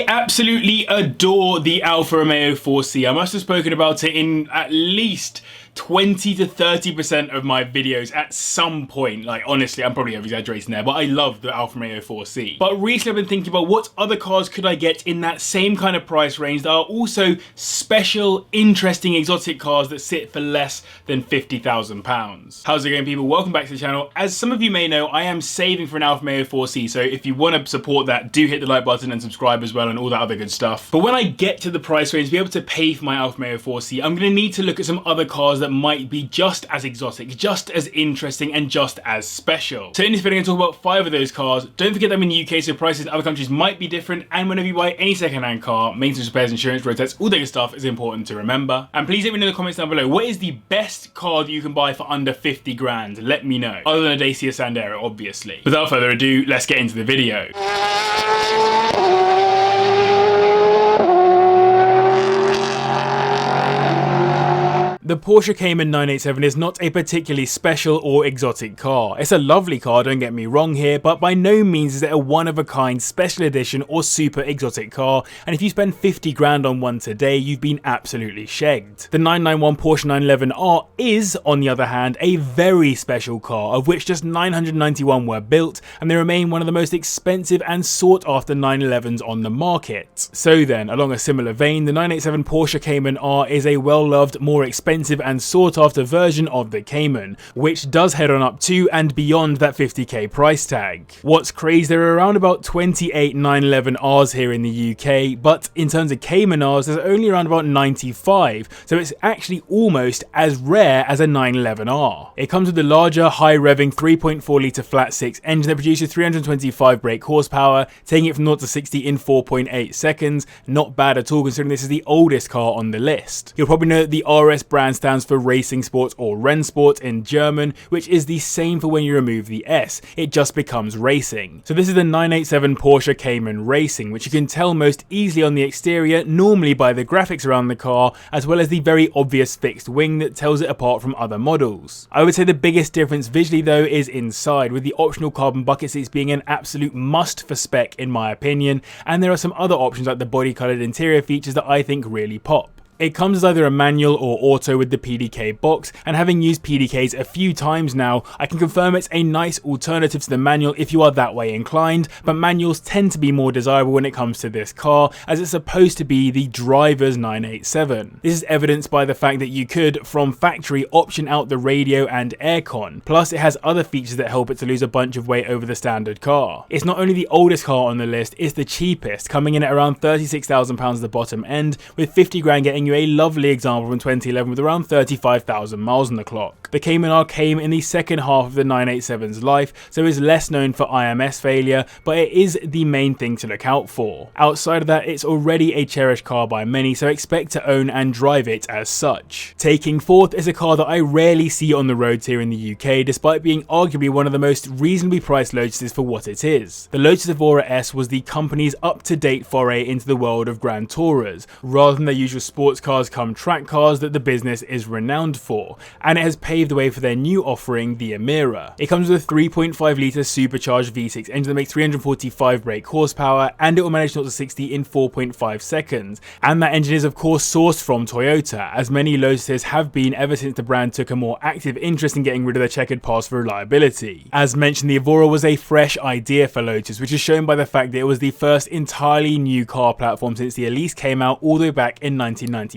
I absolutely adore the Alfa Romeo 4C. I must have spoken about it in at least 20 to 30% of my videos at some point. Like, honestly, I'm probably over-exaggerating there, but I love the Alfa Romeo 4C. But recently I've been thinking about what other cars could I get in that same kind of price range that are also special, interesting, exotic cars that sit for less than £50,000. How's it going, people? Welcome back to the channel. As some of you may know, I am saving for an Alfa Romeo 4C, so if you want to support that, do hit the like button and subscribe as well and all that other good stuff. But when I get to the price range to be able to pay for my Alfa Romeo 4C, I'm going to need to look at some other cars that might be just as exotic, just as interesting, and just as special. So in this video, I'm going to talk about 5 of those cars. Don't forget them in the UK, so prices in other countries might be different, and whenever you buy any second-hand car, maintenance, repairs, insurance, road tax, all that good stuff is important to remember. And please let me know in the comments down below, what is the best car that you can buy for under 50 grand? Let me know. Other than a Dacia Sandero, obviously. Without further ado, let's get into the video. The Porsche Cayman 987 is not a particularly special or exotic car. It's a lovely car, don't get me wrong here, but by no means is it a one-of-a-kind special edition or super exotic car, and if you spend 50 grand on one today, you've been absolutely shagged. The 991 Porsche 911R is, on the other hand, a very special car, of which just 991 were built, and they remain one of the most expensive and sought-after 911s on the market. So then, along a similar vein, the 987 Porsche Cayman R is a well-loved, more expensive and sought after version of the Cayman, which does head on up to and beyond that 50k price tag. What's crazy, there are around about 28 911Rs here in the UK, but in terms of Cayman Rs, there's only around about 95, so it's actually almost as rare as a 911R. It comes with the larger, high-revving 3.4 litre flat-six engine that produces 325 brake horsepower, taking it from 0 to 60 in 4.8 seconds. Not bad at all, considering this is the oldest car on the list. You'll probably know that the RS brand stands for Racing Sport or Rennsport in German, which is the same for when you remove the S. It just becomes racing. So this is the 987 Porsche Cayman Racing, which you can tell most easily on the exterior, normally by the graphics around the car, as well as the very obvious fixed wing that tells it apart from other models. I would say the biggest difference visually though is inside, with the optional carbon bucket seats being an absolute must for spec in my opinion, and there are some other options like the body coloured interior features that I think really pop. It comes as either a manual or auto with the PDK box, and having used PDKs a few times now, I can confirm it's a nice alternative to the manual if you are that way inclined, but manuals tend to be more desirable when it comes to this car, as it's supposed to be the driver's 987. This is evidenced by the fact that you could, from factory, option out the radio and aircon, plus it has other features that help it to lose a bunch of weight over the standard car. It's not only the oldest car on the list, it's the cheapest, coming in at around £36,000 at the bottom end, with 50 grand getting you a lovely example from 2011 with around 35,000 miles on the clock. The Cayman R came in the second half of the 987's life, so is less known for IMS failure, but it is the main thing to look out for. Outside of that, it's already a cherished car by many, so expect to own and drive it as such. Taking fourth is a car that I rarely see on the roads here in the UK, despite being arguably one of the most reasonably priced Lotuses for what it is. The Lotus Evora S was the company's up-to-date foray into the world of Grand Tourers, rather than their usual sports cars come track cars that the business is renowned for, and it has paved the way for their new offering, the Emira. It comes with a 3.5 litre supercharged V6 engine that makes 345 brake horsepower, and it will manage 0 to 60 in 4.5 seconds, and that engine is of course sourced from Toyota, as many Lotuses have been ever since the brand took a more active interest in getting rid of their checkered past for reliability. As mentioned, the Evora was a fresh idea for Lotus, which is shown by the fact that it was the first entirely new car platform since the Elise came out all the way back in 1995.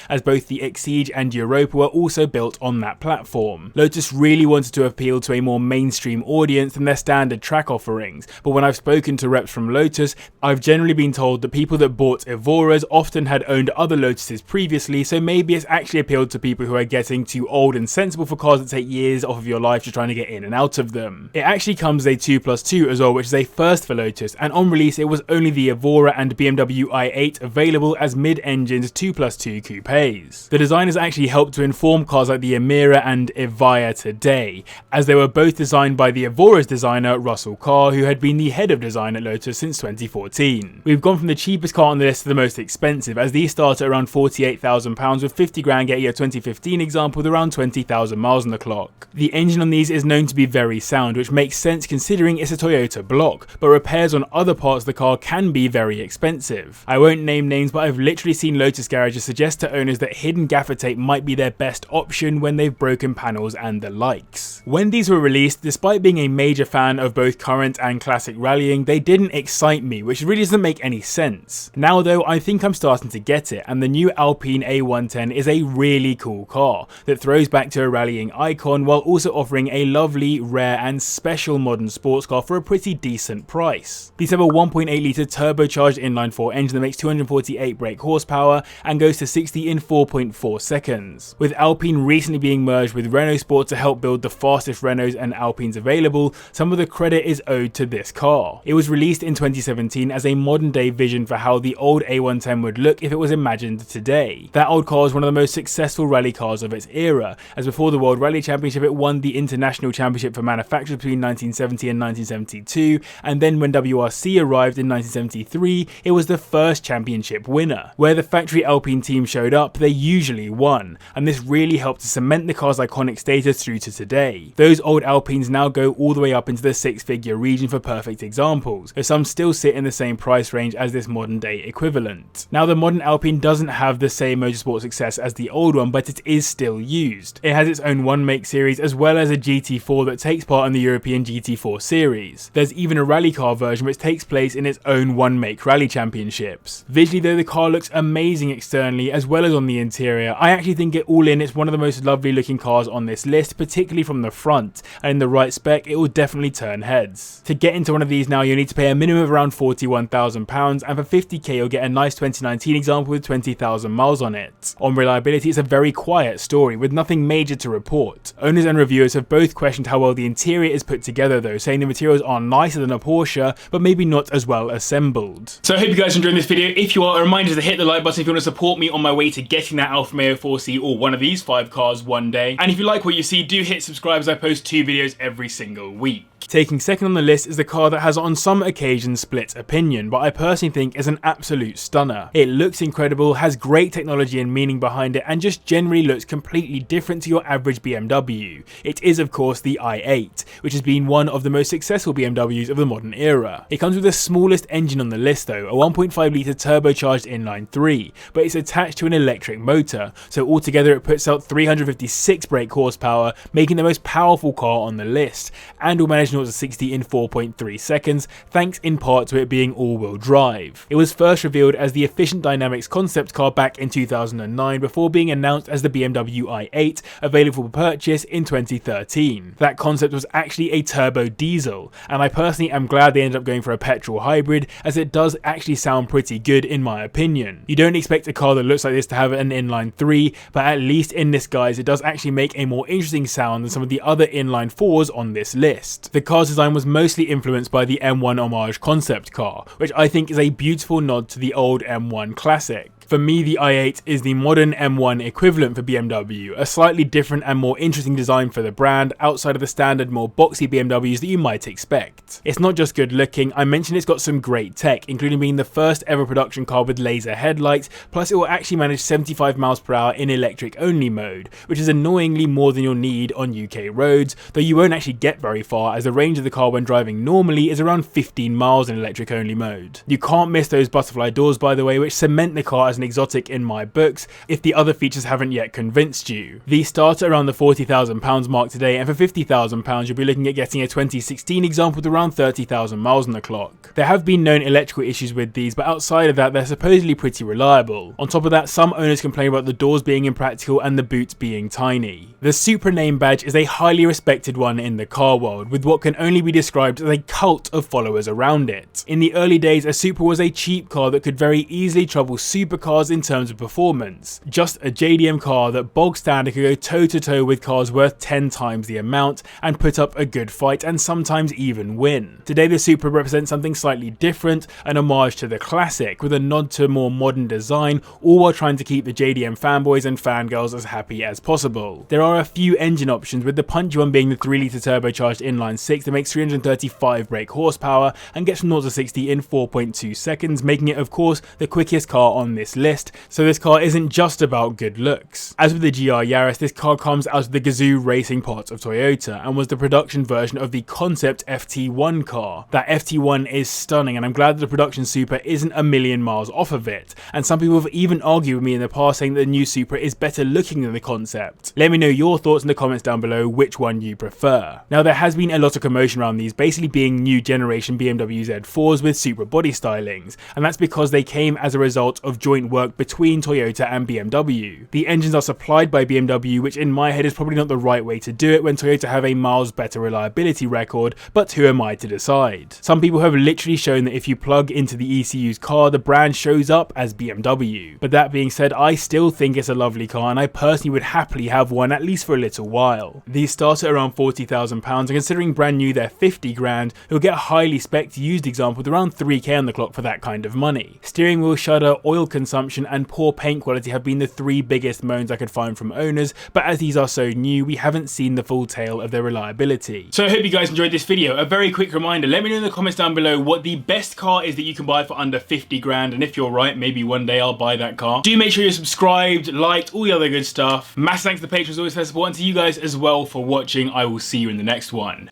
as both the Exige and Europa were also built on that platform. Lotus really wanted to appeal to a more mainstream audience than their standard track offerings, but when I've spoken to reps from Lotus, I've generally been told that people that bought Evoras often had owned other Lotuses previously, so maybe it's actually appealed to people who are getting too old and sensible for cars that take years off of your life just trying to get in and out of them. It actually comes as a 2+2 as well, which is a first for Lotus, and on release it was only the Evora and BMW i8 available as mid-engines 2+2 coupes. The design has actually helped to inform cars like the Emira and Evija today, as they were both designed by the Evora's designer Russell Carr, who had been the head of design at Lotus since 2014. We've gone from the cheapest car on the list to the most expensive, as these start at around £48,000, with 50 grand getting a 2015 example with around 20,000 miles on the clock. The engine on these is known to be very sound, which makes sense considering it's a Toyota block, but repairs on other parts of the car can be very expensive. I won't name names, but I've literally seen Lotus garages suggest to owners that hidden gaffer tape might be their best option when they've broken panels and the likes. When these were released, despite being a major fan of both current and classic rallying, they didn't excite me, which really doesn't make any sense. Now though, I think I'm starting to get it, and the new Alpine A110 is a really cool car that throws back to a rallying icon while also offering a lovely, rare and special modern sports car for a pretty decent price. These have a 1.8 litre turbocharged inline-4 engine that makes 248 brake horsepower and goes to 60 in 4.4 seconds. With Alpine recently being merged with Renault Sport to help build the fastest Renaults and Alpines available, some of the credit is owed to this car. It was released in 2017 as a modern day vision for how the old A110 would look if it was imagined today. That old car was one of the most successful rally cars of its era, as before the World Rally Championship it won the International Championship for Manufacturers between 1970 and 1972, and then when WRC arrived in 1973, it was the first championship winner. Where the factory Alpine team showed up, they usually won, and this really helped to cement the car's iconic status through to today. Those old Alpines now go all the way up into the six-figure region for perfect examples, though some still sit in the same price range as this modern day equivalent. Now the modern Alpine doesn't have the same motorsport success as the old one, but it is still used. It has its own one-make series as well as a GT4 that takes part in the European GT4 series. There's even a rally car version which takes place in its own one-make rally championships. Visually though, the car looks amazing externally as well as on the interior. I actually think it all in, it's one of the most lovely looking cars on this list, particularly from the front, and in the right spec it will definitely turn heads. To get into one of these now you'll need to pay a minimum of around £41,000, and for 50k you'll get a nice 2019 example with 20,000 miles on it. On reliability it's a very quiet story with nothing major to report. Owners and reviewers have both questioned how well the interior is put together though, saying the materials are nicer than a Porsche but maybe not as well assembled. So I hope you guys enjoyed this video. If you are, a reminder to hit the like button if you want to support me on my way to getting that Alfa Romeo 4C or one of these 5 cars one day. And if you like what you see, do hit subscribe as I post 2 videos every single week. Taking second on the list is the car that has on some occasions split opinion, but I personally think is an absolute stunner. It looks incredible, has great technology and meaning behind it, and just generally looks completely different to your average BMW. It is of course the i8, which has been one of the most successful BMWs of the modern era. It comes with the smallest engine on the list though, a 1.5 litre turbocharged inline-3, but it's attached to an electric motor, so altogether it puts out 356 brake horsepower, making the most powerful car on the list, and will manage 0 to 60 in 4.3 seconds, thanks in part to it being all-wheel drive. It was first revealed as the Efficient Dynamics concept car back in 2009 before being announced as the BMW i8, available for purchase in 2013. That concept was actually a turbo diesel, and I personally am glad they ended up going for a petrol hybrid, as it does actually sound pretty good in my opinion. You don't expect a car that looks like this to have an inline-3, but at least in this guise it does actually make a more interesting sound than some of the other inline-4s on this list. The car's design was mostly influenced by the M1 homage concept car, which I think is a beautiful nod to the old M1 classic. For me, the i8 is the modern M1 equivalent for BMW, a slightly different and more interesting design for the brand outside of the standard more boxy BMWs that you might expect. It's not just good looking, I mentioned it's got some great tech, including being the first ever production car with laser headlights, plus it will actually manage 75 miles per hour in electric only mode, which is annoyingly more than you'll need on UK roads, though you won't actually get very far as the range of the car when driving normally is around 15 miles in electric only mode. You can't miss those butterfly doors by the way, which cement the car as an exotic in my books, if the other features haven't yet convinced you. These start at around the £40,000 mark today, and for £50,000 you'll be looking at getting a 2016 example with around 30,000 miles on the clock. There have been known electrical issues with these, but outside of that they're supposedly pretty reliable. On top of that, some owners complain about the doors being impractical and the boot being tiny. The Supra name badge is a highly respected one in the car world, with what what can only be described as a cult of followers around it. In the early days, a Supra was a cheap car that could very easily trouble supercars in terms of performance. Just a JDM car that bog standard could go toe to toe with cars worth 10 times the amount and put up a good fight and sometimes even win. Today the Supra represents something slightly different, an homage to the classic with a nod to more modern design, all while trying to keep the JDM fanboys and fangirls as happy as possible. There are a few engine options, with the punchy one being the 3-litre turbocharged inline 6 that makes 335 brake horsepower and gets from 0 to 60 in 4.2 seconds, making it of course the quickest car on this list, so this car isn't just about good looks. As with the GR Yaris, this car comes out of the Gazoo racing pot of Toyota and was the production version of the concept FT1 car. That FT1 is stunning, and I'm glad that the production Supra isn't a million miles off of it, and some people have even argued with me in the past saying that the new Supra is better looking than the concept. Let me know your thoughts in the comments down below which one you prefer. Now there has been a lot of commotion around these basically being new generation BMW Z4s with Supra body stylings, and that's because they came as a result of joint work between Toyota and BMW. The engines are supplied by BMW, which in my head is probably not the right way to do it when Toyota have a miles better reliability record, but who am I to decide? Some people have literally shown that if you plug into the ECU's car, the brand shows up as BMW. But that being said, I still think it's a lovely car, and I personally would happily have one at least for a little while. These start at around £40,000, and considering brand new they're 50 grand, you'll get a highly spec'd used example with around 3k on the clock for that kind of money. Steering wheel shudder, oil consumption and poor paint quality have been the three biggest moans I could find from owners, but as these are so new, we haven't seen the full tale of their reliability. So I hope you guys enjoyed this video. A very quick reminder, let me know in the comments down below what the best car is that you can buy for under 50 grand, and if you're right, maybe one day I'll buy that car. Do make sure you're subscribed, liked, all the other good stuff. Massive thanks to the patrons always for their support, and to you guys as well for watching. I will see you in the next one.